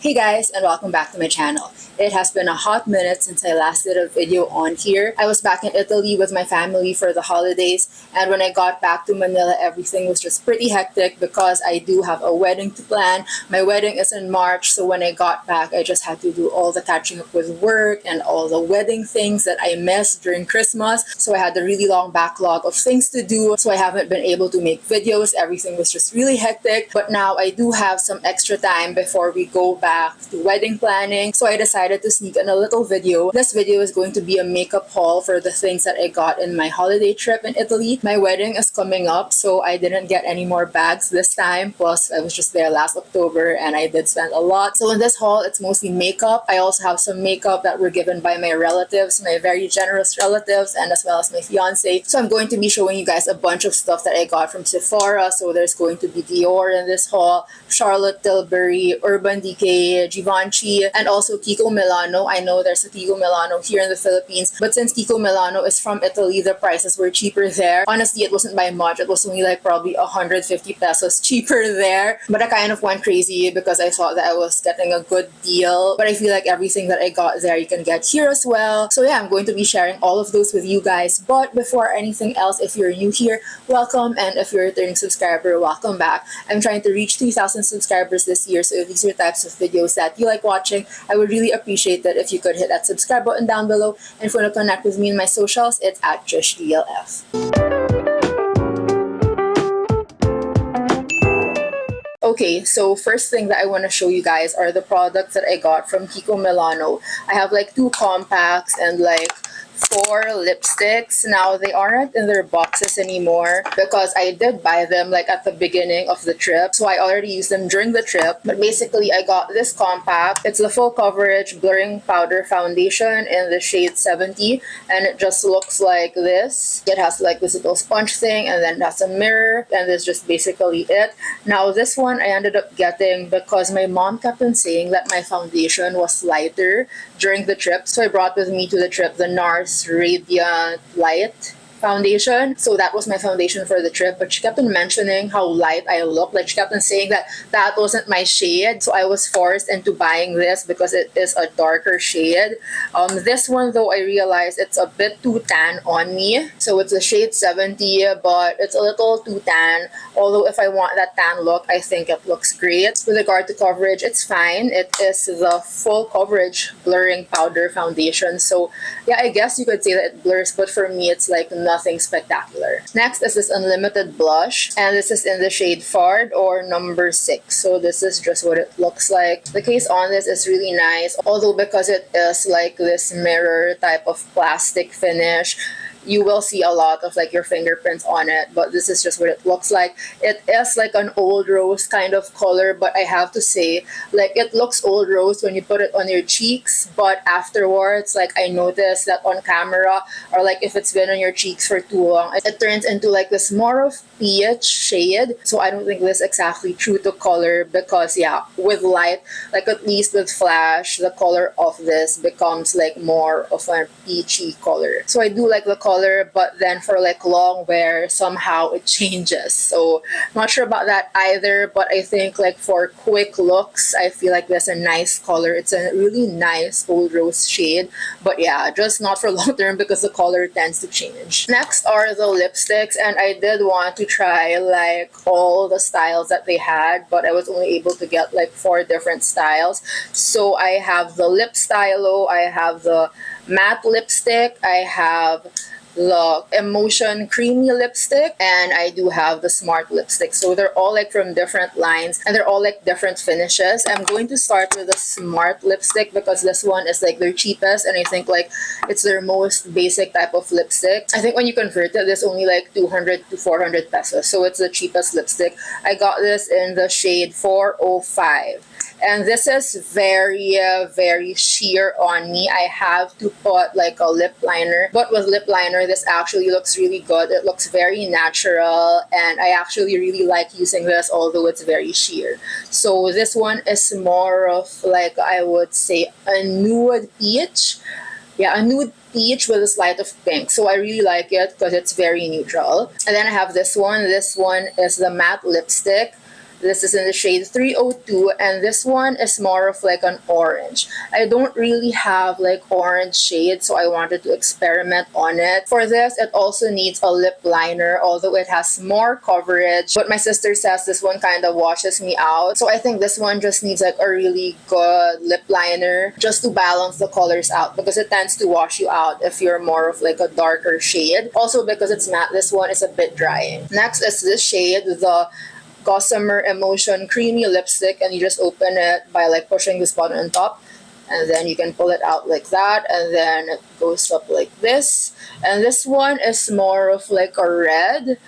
Hey guys, and welcome back to my channel. It has been a hot minute since I last did a video on here. I was back in Italy with my family for the holidays, and when I got back to Manila, everything was just pretty hectic because I do have a wedding to plan. My wedding is in March, so when I got back, I just had to do all the catching up with work and all the wedding things that I missed during Christmas. So I had a really long backlog of things to do, so I haven't been able to make videos. Everything was just really hectic, but now I do have some extra time before we go back to wedding planning, so I decided to sneak in a little video. This video is going to be a makeup haul for the things that I got in my holiday trip in Italy. My wedding is coming up, so I didn't get any more bags this time, plus I was just there last October and I did spend a lot. So in this haul, it's mostly makeup. I also have some makeup that were given by my relatives, my very generous relatives, and as well as my fiance. So I'm going to be showing you guys a bunch of stuff that I got from Sephora. So there's going to be DIOR in this haul, Charlotte Tilbury, Urban Decay, Givenchy, and also KIKO Milano. I know there's a KIKO Milano here in the Philippines, but since KIKO Milano is from Italy, the prices were cheaper there. Honestly, it wasn't by much. It was only like probably 150 pesos cheaper there. But I kind of went crazy because I thought that I was getting a good deal. But I feel like everything that I got there, you can get here as well. So yeah, I'm going to be sharing all of those with you guys. But before anything else, if you're new here, welcome. And if you're a returning subscriber, welcome back. I'm trying to reach 3,000 subscribers this year. So if these are types of videos that you like watching, I would really appreciate that if you could hit that subscribe button down below. And if you want to connect with me in my socials, it's at JUSHDLF. Okay, so first thing that I want to show you guys are the products that I got from KIKO Milano. I have like 2 compacts and like 4 lipsticks. Now they aren't in their boxes anymore because I did buy them like at the beginning of the trip, so I already used them during the trip. But basically I got this compact. It's the full coverage blurring powder foundation in the shade 70, and it just looks like this. It has like this little sponge thing, and then that's a mirror, and that's just basically it. Now this one I ended up getting because my mom kept on saying that my foundation was lighter during the trip, so I brought with me to the trip the NARS Radiant Light foundation. So that was my foundation for the trip, but she kept on mentioning how light I look. Like, she kept on saying that that wasn't my shade, so I was forced into buying this because it is a darker shade. This one though, I realized it's a bit too tan on me. So it's a shade 70, but it's a little too tan. Although if I want that tan look, I think it looks great. With regard to coverage, it's fine. It is the full coverage blurring powder foundation. So yeah, I guess you could say that it blurs, but for me, it's like nothing spectacular. Next is this unlimited blush, and this is in the shade Fard or number 6. So this is just what it looks like. The case on this is really nice, although because it is like this mirror type of plastic finish, you will see a lot of like your fingerprints on it, but this is just what it looks like. It is like an old rose kind of color, but I have to say, like, it looks old rose when you put it on your cheeks, but afterwards, like, I noticed that on camera, or like if it's been on your cheeks for too long, it turns into like this more of peach shade. So I don't think this is exactly true to color, because yeah, with light, like at least with flash, the color of this becomes like more of a peachy color. So I do like the color, but then for like long wear, somehow it changes. So not sure about that either, but I think like for quick looks, I feel like there's a nice color. It's a really nice old rose shade, but yeah, just not for long term because the color tends to change. Next are the lipsticks, and I did want to try like all the styles that they had, but I was only able to get like 4 different styles. So I have the lip stylo, I have the matte lipstick, I have the emotion creamy lipstick, and I do have the smart lipstick. So they're all like from different lines, and they're all like different finishes. I'm going to start with the smart lipstick because this one is like their cheapest, and I think like it's their most basic type of lipstick. I think when you convert it, it's only like 200 to 400 pesos, so it's the cheapest lipstick. I got this in the shade 405. And this is very, very sheer on me. I have to put like a lip liner. But with lip liner, this actually looks really good. It looks very natural. And I actually really like using this, although it's very sheer. So this one is more of like, I would say, a nude peach. Yeah, a nude peach with a slight of pink. So I really like it because it's very neutral. And then I have this one. This one is the matte lipstick. This is in the shade 302, and this one is more of like an orange. I don't really have like orange shades, so I wanted to experiment on it. For this, it also needs a lip liner, although it has more coverage. But my sister says this one kind of washes me out. So I think this one just needs like a really good lip liner just to balance the colors out, because it tends to wash you out if you're more of like a darker shade. Also because it's matte, this one is a bit drying. Next is this shade, the Gossamer Emotion Creamy Lipstick, and you just open it by like pushing this button on top, and then you can pull it out like that, and then it goes up like this. And this one is more of like a red.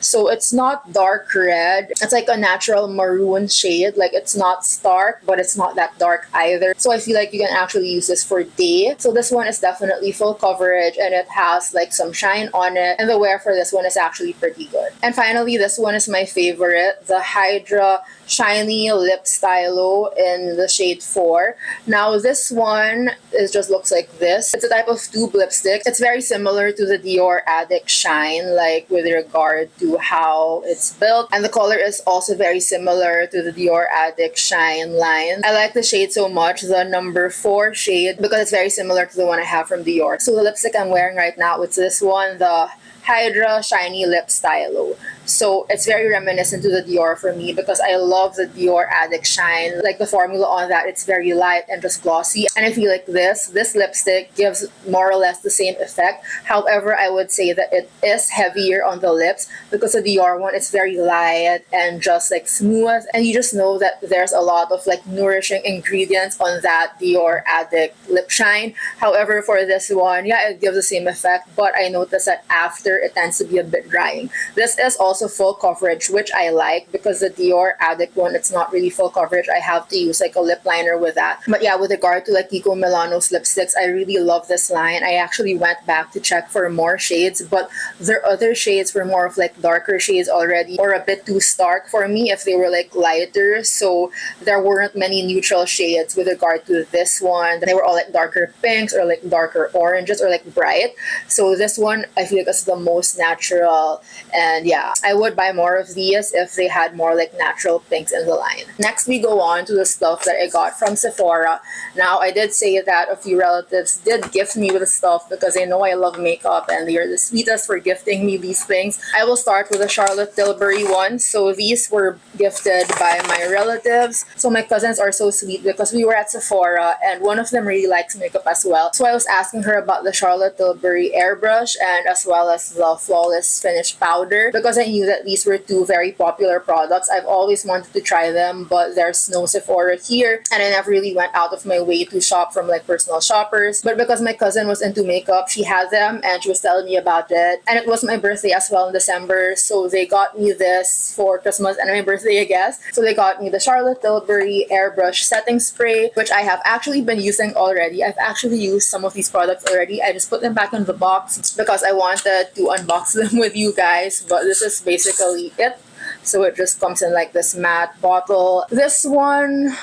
So it's not dark red. It's like a natural maroon shade. Like it's not stark, but it's not that dark either. So I feel like you can actually use this for day. So this one is definitely full coverage, and it has like some shine on it. And the wear for this one is actually pretty good. And finally, this one is my favorite, the Hydra Shiny Lip Stylo in the shade 4. Now this one just looks like this. It's a type of tube lipstick. It's very similar to the Dior Addict Shine, like with regard to how it's built, and the color is also very similar to the Dior Addict Shine line. I like the shade so much, the number 4 shade, because it's very similar to the one I have from Dior. So the lipstick I'm wearing right now, it's this one, the Hydra Shiny Lip Stylo. So it's very reminiscent to the Dior for me, because I love the Dior Addict Shine. Like the formula on that, it's very light and just glossy. And I feel like this lipstick gives more or less the same effect. However, I would say that it is heavier on the lips, because the Dior one, it's very light and just like smooth. And you just know that there's a lot of like nourishing ingredients on that Dior Addict Lip Shine. However, for this one, yeah, it gives the same effect, but I noticed that after it tends to be a bit drying. This is also full coverage, which I like, because the Dior Addict one, it's not really full coverage. I have to use like a lip liner with that. But yeah, with regard to like KIKO Milano's lipsticks, I really love this line. I actually went back to check for more shades, but their other shades were more of like darker shades already, or a bit too stark for me if they were like lighter. So there weren't many neutral shades with regard to this one. They were all like darker pinks or like darker oranges or like bright. So this one, I feel like it's the most natural, and yeah, I would buy more of these if they had more like natural pinks in the line. Next, we go on to the stuff that I got from Sephora. Now, I did say that a few relatives did gift me with stuff, because they know I love makeup and they are the sweetest for gifting me these things. I will start with the Charlotte Tilbury one. So these were gifted by my relatives. So my cousins are so sweet, because we were at Sephora and one of them really likes makeup as well. So I was asking her about the Charlotte Tilbury airbrush, and as well as the Flawless Finish powder, because I knew that these were two very popular products. I've always wanted to try them, but there's no Sephora here, and I never really went out of my way to shop from like personal shoppers. But because my cousin was into makeup, she had them and she was telling me about it, and it was my birthday as well in December, so they got me this for Christmas and my birthday, I guess. So they got me the Charlotte Tilbury airbrush setting spray, which I have actually been using already. I've actually used some of these products already. I just put them back in the box because I wanted to unbox them with you guys, but this is basically it. So it just comes in like this matte bottle. This one,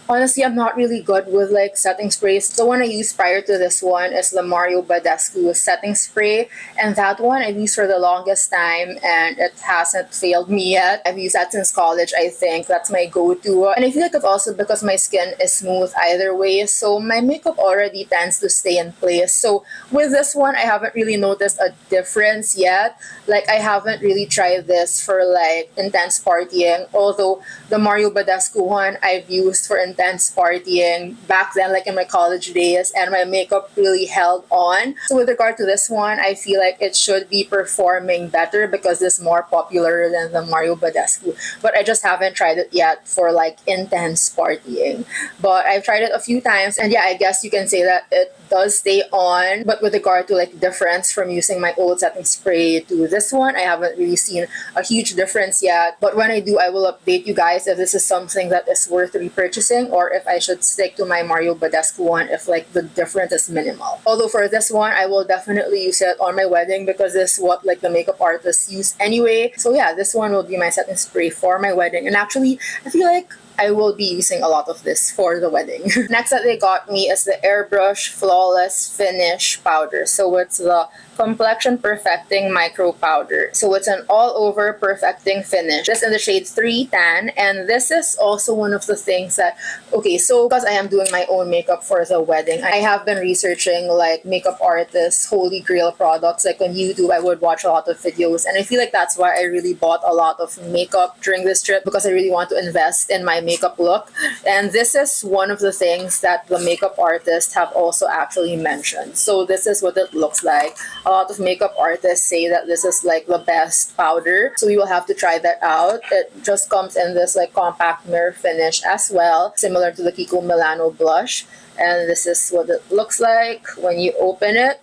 honestly, I'm not really good with like setting sprays. The one I used prior to this one is the Mario Badescu setting spray, and that one I've used for the longest time and it hasn't failed me yet. I've used that since college, I think. That's my go-to. And I feel like it's also because my skin is smooth either way, so my makeup already tends to stay in place. So with this one, I haven't really noticed a difference yet. Like, I haven't really tried this for like intense partying, although the Mario Badescu one I've used for intense partying back then, like in my college days, and my makeup really held on. So with regard to this one, I feel like it should be performing better because it's more popular than the Mario Badescu. But I just haven't tried it yet for like intense partying. But I've tried it a few times, and yeah, I guess you can say that it does stay on. But with regard to like difference from using my old setting spray to this one, I haven't really seen a huge difference yet. But when I do, I will update you guys if this is something that is worth repurchasing, or if I should stick to my Mario Badescu one if like the difference is minimal. Although for this one, I will definitely use it on my wedding because this is what like the makeup artists use anyway. So yeah, this one will be my setting spray for my wedding. And actually, I feel like I will be using a lot of this for the wedding. Next that they got me is the Airbrush Flawless Finish powder. So it's the Complexion Perfecting Micro Powder. So it's an all-over perfecting finish. This in the shade 3 Tan, and this is also one of the things that, okay, so because I am doing my own makeup for the wedding, I have been researching like makeup artists, holy grail products. Like on YouTube, I would watch a lot of videos, and I feel like that's why I really bought a lot of makeup during this trip, because I really want to invest in my makeup look. And this is one of the things that the makeup artists have also actually mentioned. So this is what it looks like. A lot of makeup artists say that this is like the best powder, so you will have to try that out. It just comes in this like compact mirror finish as well, similar to the KIKO Milano blush. And this is what it looks like when you open it.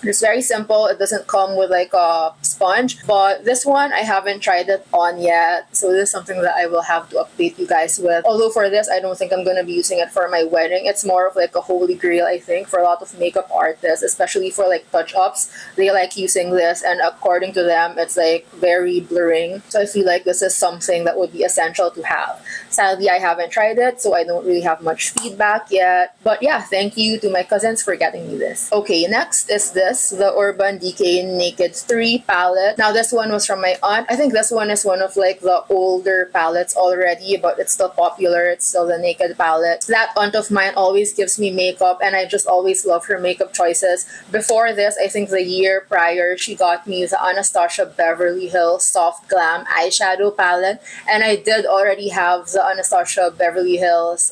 It's very simple. It doesn't come with like a sponge, but this one I haven't tried it on yet, so this is something that I will have to update you guys with. Although for this, I don't think I'm going to be using it for my wedding. It's more of like a holy grail, I think, for a lot of makeup artists, especially for like touch-ups. They like using this, and according to them, it's like very blurring. So I feel like this is something that would be essential to have. Sadly, I haven't tried it, so I don't really have much feedback yet. But yeah, thank you to my cousins for getting me this. Okay, next is the Urban Decay Naked 3 palette. Now this one was from my aunt. I think this one is one of like the older palettes already, but it's still popular. It's still the Naked palette. That aunt of mine always gives me makeup, and I just always love her makeup choices. Before this, I think the year prior, she got me the Anastasia Beverly Hills Soft Glam eyeshadow palette, and I did already have the Anastasia Beverly Hills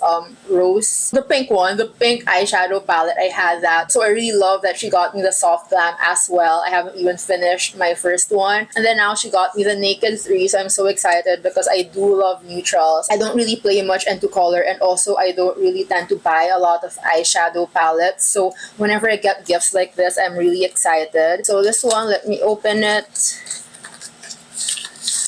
Rose, the pink one, the pink eyeshadow palette. I had that, so I really love that she got me the Soft Glam as well. I haven't even finished my first one, and then now she got me the Naked 3, so I'm so excited because I do love neutrals. I don't really play much into color, and also I don't really tend to buy a lot of eyeshadow palettes, so whenever I get gifts like this, I'm really excited. So this one, let me open it.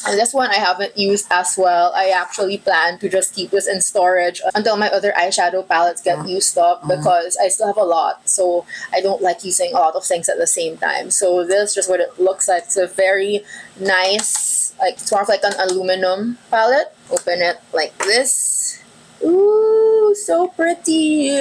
And this one I haven't used as well. I actually plan to just keep this in storage until my other eyeshadow palettes get used up, because I still have a lot, so I don't like using a lot of things at the same time. So this is just what it looks like. It's a very nice, like it's more of like an aluminum palette. Open it like this. Ooh, so pretty.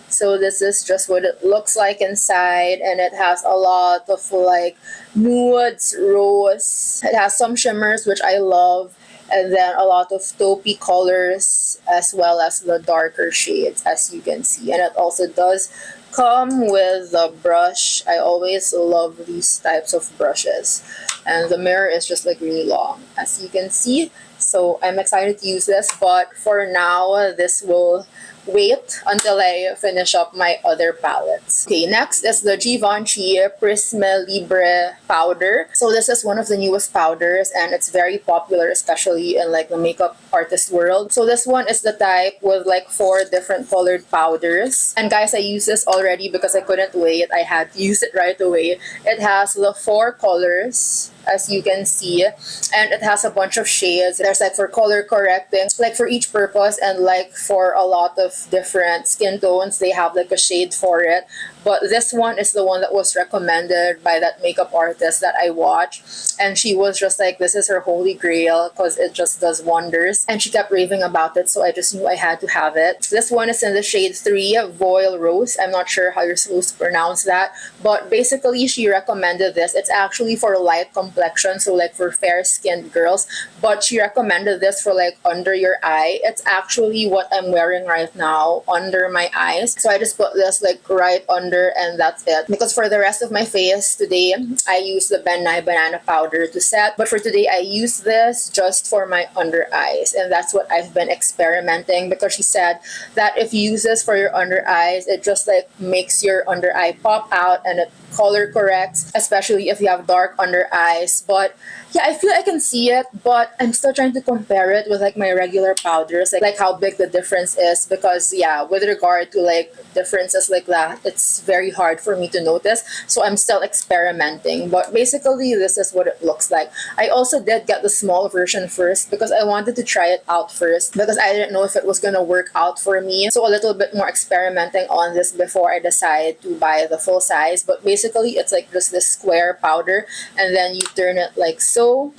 So this is just what it looks like inside, and it has a lot of like nudes, rose. It has some shimmers, which I love, and then a lot of taupey colors as well as the darker shades, as you can see. And it also does come with a brush. I always love these types of brushes, and the mirror is just like really long, as you can see. So I'm excited to use this, but for now this will wait until I finish up my other palettes. Okay, next is the Givenchy Prisme Libre powder. So this is one of the newest powders, and it's very popular, especially in like the makeup artist world. So this one is the type with like 4 different colored powders. And guys, I used this already because I couldn't wait. I had to use it right away. It has the 4 colors, as you can see, and it has a bunch of shades. There's like for color correcting, like for each purpose, and like for a lot of different skin tones, they have like a shade for it. But this one is the one that was recommended by that makeup artist that I watched, and she was just like, this is her holy grail because it just does wonders, and she kept raving about it, so I just knew I had to have it. This one is in the shade 3 Voile Rose. I'm not sure how you're supposed to pronounce that, but basically she recommended this. It's actually for light complexion, so like for fair skinned girls, but she recommended this for like under your eye. It's actually what I'm wearing right now under my eyes, so I just put this like right under, and that's it. Because for the rest of my face today, I use the Ben Nye Banana Powder to set, but for today I use this just for my under eyes, and that's what I've been experimenting, because she said that if you use this for your under eyes, it just like makes your under eye pop out, and it color corrects, especially if you have dark under eyes. But yeah, I feel I can see it, but I'm still trying to compare it with like my regular powders, like how big the difference is, because yeah, with regard to like differences like that, it's very hard for me to notice, so I'm still experimenting. But basically this is what it looks like. I also did get the small version first because I wanted to try it out first, because I didn't know if it was gonna work out for me, so a little bit more experimenting on this before I decide to buy the full size. But basically it's like just this square powder, and then you turn it like so,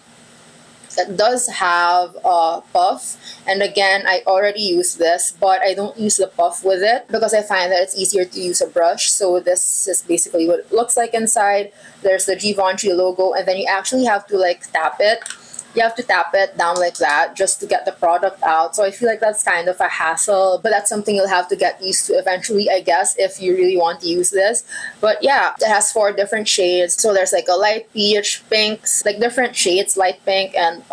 It does have a puff, and again, I already use this, but I don't use the puff with it because I find that it's easier to use a brush. So this is basically what it looks like inside. There's the Givenchy logo, and then you actually have to like tap it. You have to tap it down like that just to get the product out. So I feel like that's kind of a hassle, but that's something you'll have to get used to eventually, I guess, if you really want to use this. But yeah, it has 4 different shades. So there's like a light peach, pinks, like different shades, light pink and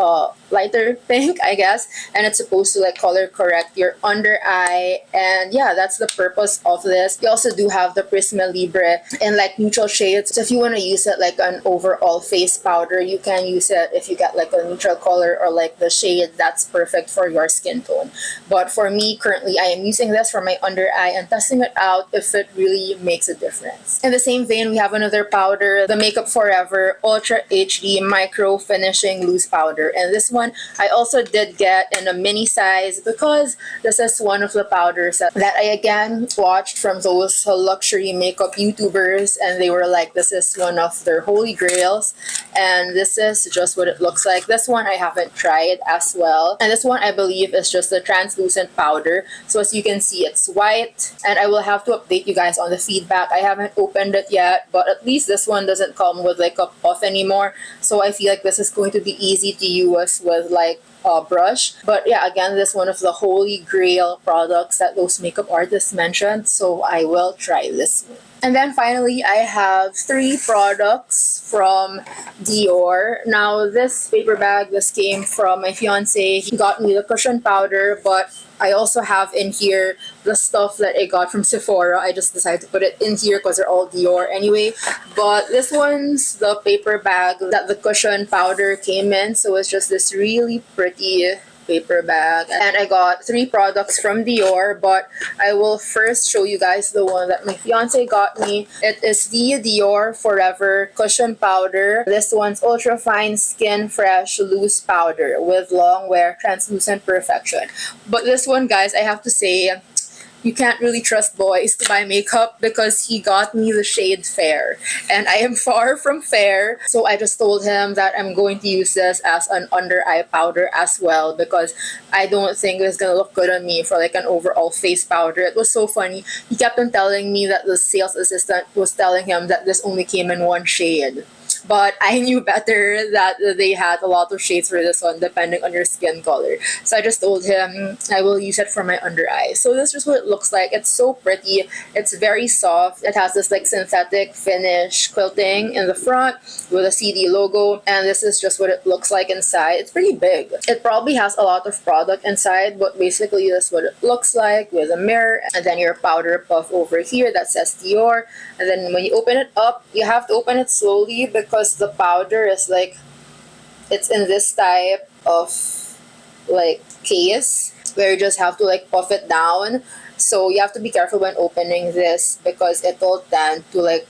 lighter pink, I guess. And it's supposed to like color correct your under eye. And yeah, that's the purpose of this. You also do have the Prisma Libre in like neutral shades. So if you want to use it like an overall face powder, you can use it if you get like a neutral color or like the shade that's perfect for your skin tone. But for me, currently, I am using this for my under eye and testing it out if it really makes a difference. In the same vein, we have another powder, the Makeup Forever Ultra HD Micro Finishing Loose Powder. And this one I also did get in a mini size because this is one of the powders that I again watched from those luxury makeup YouTubers, and they were like, this is one of their holy grails, and this is just what it looks like. This one I haven't tried as well, and this one I believe is just a translucent powder. So as you can see, it's white, and I will have to update you guys on the feedback. I haven't opened it yet, but at least this one doesn't come with like a puff anymore, so I feel like this is going to be easy to use with like a brush. But yeah, again, this is one of the holy grail products that those makeup artists mentioned, so I will try this one. And then finally, I have 3 products from Dior. Now, this paper bag, this came from my fiance. He got me the cushion powder, but I also have in here the stuff that I got from Sephora. I just decided to put it in here because they're all Dior anyway. But this one's the paper bag that the cushion powder came in. So it's just this really pretty paper bag, and I got 3 products from Dior, but I will first show you guys the one that my fiance got me. It is the Dior Forever Cushion Powder. This one's ultra fine skin fresh loose powder with long wear translucent perfection. But this one, guys, I have to say, you can't really trust boys to buy makeup because he got me the shade Fair, and I am far from fair, so I just told him that I'm going to use this as an under eye powder as well because I don't think it's gonna look good on me for like an overall face powder. It was so funny. He kept on telling me that the sales assistant was telling him that this only came in 1 shade. But I knew better that they had a lot of shades for this one depending on your skin color. So I just told him I will use it for my under eye. So this is what it looks like. It's so pretty. It's very soft. It has this like synthetic finish quilting in the front with a CD logo. And this is just what it looks like inside. It's pretty big. It probably has a lot of product inside, but basically this is what it looks like with a mirror. And then your powder puff over here that says Dior. And then when you open it up, you have to open it slowly because the powder is like, it's in this type of like case where you just have to like puff it down. So you have to be careful when opening this because it will tend to like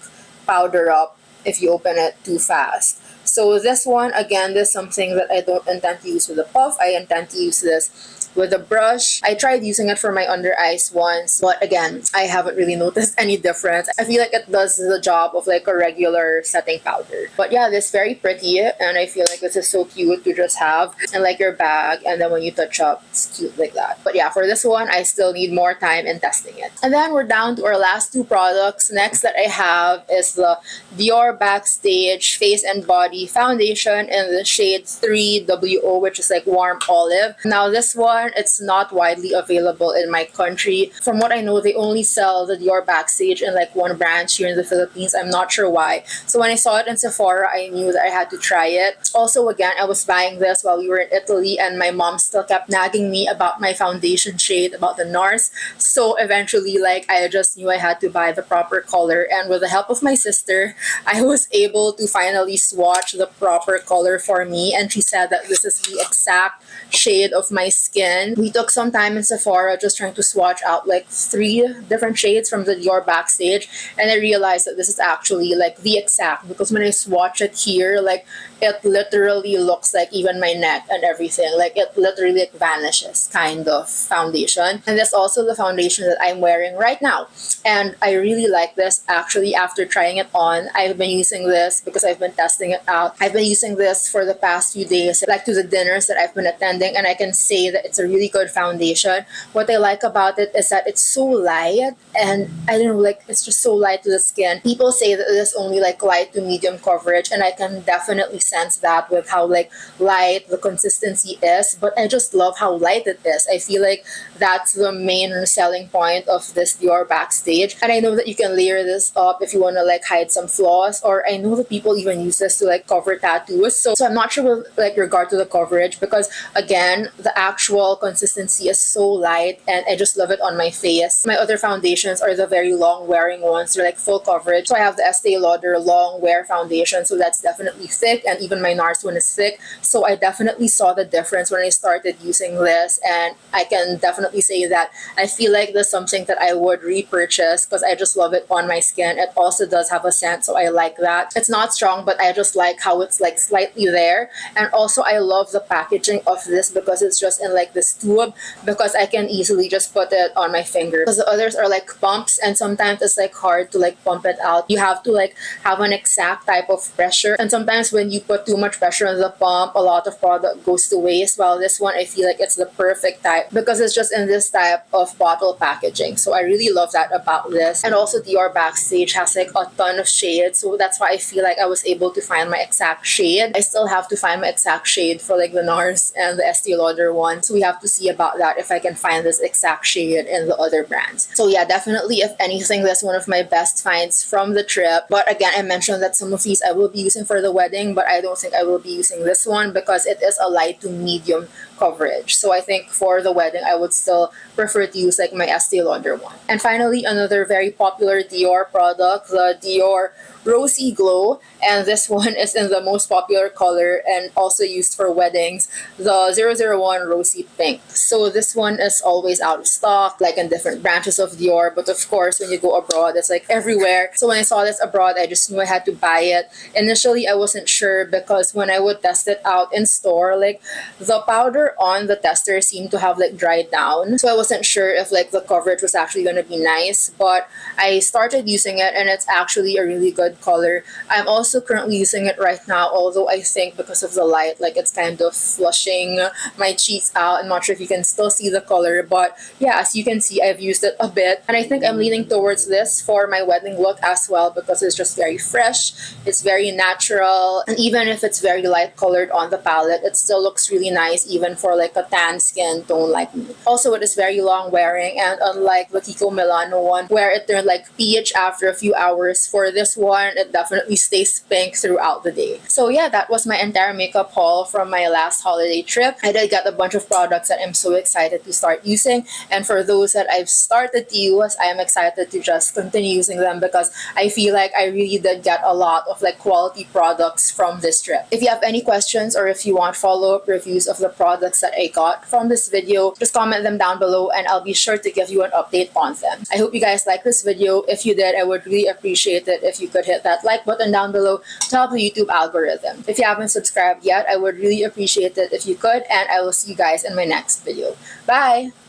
powder up if you open it too fast. So this one, again, this is something that I don't intend to use with a puff. I intend to use this with a brush. I tried using it for my under eyes once, but again, I haven't really noticed any difference. I feel like it does the job of like a regular setting powder. But yeah, this is very pretty, and I feel like this is so cute to just have in like your bag, and then when you touch up, it's cute like that. But yeah, for this one, I still need more time in testing it. And then we're down to our last 2 products. Next that I have is the Dior Backstage Face and Body Foundation in the shade 3WO, which is like warm olive. Now this one, it's not widely available in my country. From what I know, they only sell the Dior Backstage in like 1 branch here in the Philippines. I'm not sure why. So when I saw it in Sephora, I knew that I had to try it. Also, again, I was buying this while we were in Italy, and my mom still kept nagging me about my foundation shade, about the NARS. So eventually, like, I just knew I had to buy the proper color, and with the help of my sister, I was able to finally swatch the proper color for me, and she said that this is the exact shade of my skin. We took some time in Sephora just trying to swatch out like 3 different shades from the Dior Backstage, and I realized that this is actually like the exact, because when I swatch it here, like it literally looks like even my neck and everything. Like it literally like vanishes kind of foundation. And that's also the foundation that I'm wearing right now. And I really like this actually after trying it on. I've been using this because I've been testing it out. I've been using this for the past few days, like to the dinners that I've been attending, and I can say that it's a really good foundation. What I like about it is that it's so light, and I don't know, like it's just so light to the skin. People say that it is only like light to medium coverage, and I can definitely sense that with how like light the consistency is, but I just love how light it is. I feel like that's the main selling point of this Dior Backstage. And I know that you can layer this up if you want to like hide some flaws, or I know that people even use this to like cover tattoos. So I'm not sure with like regard to the coverage, because again, the actual consistency is so light and I just love it on my face. My other foundations are the very long wearing ones. They're like full coverage. So I have the Estee Lauder long wear foundation, so that's definitely thick, and even my NARS one is thick. So I definitely saw the difference when I started using this, and I can definitely say that I feel like this is something that I would repurchase because I just love it on my skin. It also does have a scent, so I like that. It's not strong, but I just like how it's like slightly there. And also I love the packaging of this because it's just in like this tube, because I can easily just put it on my finger, because the others are like pumps and sometimes it's like hard to like pump it out. You have to like have an exact type of pressure, and sometimes when you put too much pressure on the pump, a lot of product goes to waste. While this one, I feel like it's the perfect type because it's just in this type of bottle packaging. So I really love that about this. And also Dior Backstage has like a ton of shades, so that's why I feel like I was able to find my exact shade. I still have to find my exact shade for like the NARS and the Estee Lauder one, so we have to see about that if I can find this exact shade in the other brands. So yeah, definitely, if anything, that's one of my best finds from the trip. But again, I mentioned that some of these I will be using for the wedding, but I don't think I will be using this one because it is a light to medium coverage. So I think for the wedding, I would still prefer to use like my Estee Lauder one. And finally, another very popular Dior product, the Dior Rosy Glow, and this one is in the most popular color and also used for weddings, the 001 Rosy Pink. So this one is always out of stock, like in different branches of Dior, but of course when you go abroad, it's like everywhere. So when I saw this abroad, I just knew I had to buy it. Initially, I wasn't sure because when I would test it out in store, like the powder on the tester seemed to have like dried down. So I wasn't sure if like the coverage was actually going to be nice, but I started using it and it's actually a really good color. I'm also currently using it right now, although I think because of the light, like it's kind of flushing my cheeks out. I'm not sure if you can still see the color, but yeah, as you can see, I've used it a bit, and I think I'm leaning towards this for my wedding look as well because it's just very fresh, it's very natural, and even if it's very light colored on the palette, it still looks really nice even for like a tan skin tone like me. Also, it is very long wearing, and unlike the KIKO Milano one where it turned like peach after a few hours, for this one it definitely stays pink throughout the day. So yeah, that was my entire makeup haul from my last holiday trip. I did get a bunch of products that I'm so excited to start using, and for those that I've started to use, I am excited to just continue using them because I feel like I really did get a lot of like quality products from this trip. If you have any questions or if you want follow-up reviews of the products that I got from this video, just comment them down below and I'll be sure to give you an update on them. I hope you guys liked this video. If you did, I would really appreciate it if you could hit that like button down below to help the YouTube algorithm. If you haven't subscribed yet, I would really appreciate it if you could, and I will see you guys in my next video. Bye!